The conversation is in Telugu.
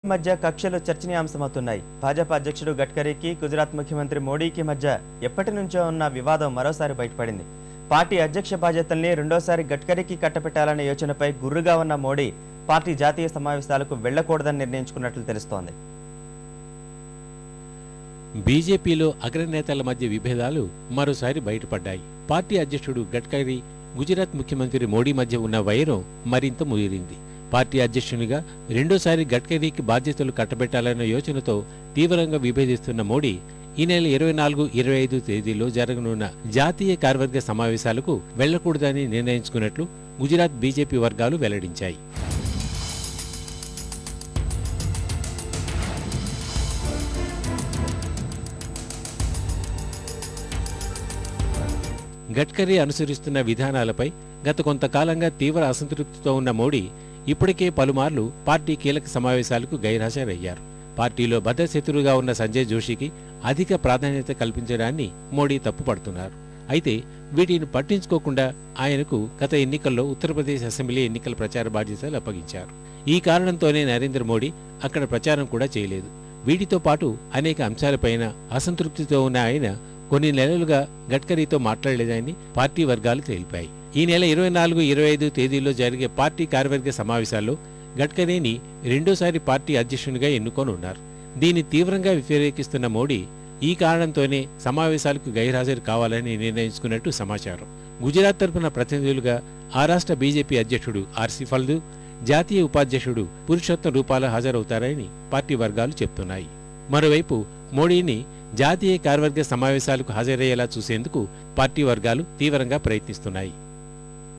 మధ్య కక్షలు చర్చనీయాంశమవుతున్నాయి. భాజపా అధ్యక్షుడు గడ్కరీకి గుజరాత్ ముఖ్యమంత్రి మోడీకి మధ్య ఎప్పటి నుంచో ఉన్న వివాదం మరోసారి బయటపడింది. పార్టీ అధ్యక్ష బాధ్యతల్ని రెండోసారి గడ్కరీకి కట్టపెట్టాలనే యోచనపై గుర్రుగా ఉన్న మోడీ పార్టీ జాతీయ సమావేశాలకు వెళ్లకూడదని నిర్ణయించుకున్నట్లు తెలుస్తోంది. బీజేపీలో అగ్రనేతల మధ్య విభేదాలు మరోసారి బయటపడ్డాయి. పార్టీ అధ్యక్షుడు గడ్కరీ, గుజరాత్ ముఖ్యమంత్రి మోడీ మధ్య ఉన్న వైరం మరింత ముదిరింది. పార్టీ అధ్యక్షునిగా రెండోసారి గడ్కరీకి బాధ్యతలు కట్టబెట్టాలన్న యోచనతో తీవ్రంగా విభేదిస్తున్న మోడీ ఈ నెల 24, 25 తేదీల్లో జరగనున్న జాతీయ కార్యవర్గ సమావేశాలకు వెళ్లకూడదని నిర్ణయించుకున్నట్లు గుజరాత్ బీజేపీ వర్గాలు వెల్లడించాయి. గడ్కరీ అనుసరిస్తున్న విధానాలపై గత కొంతకాలంగా తీవ్ర అసంతృప్తితో ఉన్న మోడీ ఇప్పటికే పలుమార్లు పార్టీ కీలక సమావేశాలకు గైర్హాజరయ్యారు. పార్టీలో బద్ధశత్రువుగా ఉన్న సంజయ్ జోషికి అధిక ప్రాధాన్యత కల్పించడాన్ని మోడీ తప్పుపడుతున్నారు. అయితే వీటిని పట్టించుకోకుండా ఆయనకు గత ఎన్నికల్లో ఉత్తరప్రదేశ్ అసెంబ్లీ ఎన్నికల ప్రచార బాధ్యతలు అప్పగించారు. ఈ కారణంతోనే నరేంద్ర మోడీ అక్కడ ప్రచారం కూడా చేయలేదు. వీటితో పాటు అనేక అంశాలపైన అసంతృప్తితో ఉన్న ఆయన కొన్ని నెలలుగా గడ్కరీతో మాట్లాడలేదని పార్టీ వర్గాలు తెలిపాయి. ఈ నెల 24, 25 తేదీల్లో జరిగే పార్టీ కార్యవర్గ సమావేశాల్లో గడ్కరీని రెండోసారి పార్టీ అధ్యక్షునిగా ఎన్నుకోనున్నారు. దీన్ని తీవ్రంగా వ్యతిరేకిస్తున్న మోడీ ఈ కారణంతోనే సమావేశాలకు గైర్హాజరు కావాలని నిర్ణయించుకున్నట్టు సమాచారం. గుజరాత్ తరపున ప్రతినిధులుగా ఆ రాష్ట్ర బీజేపీ అధ్యక్షుడు ఆర్సీ ఫల్దు, జాతీయ ఉపాధ్యక్షుడు పురుషోత్తం రూపాల హాజరవుతారని పార్టీ వర్గాలు చెప్తున్నాయి. మరోవైపు మోడీని జాతీయ కార్యవర్గ సమావేశాలకు హాజరయ్యేలా చూసేందుకు పార్టీ వర్గాలు తీవ్రంగా ప్రయత్నిస్తున్నాయి.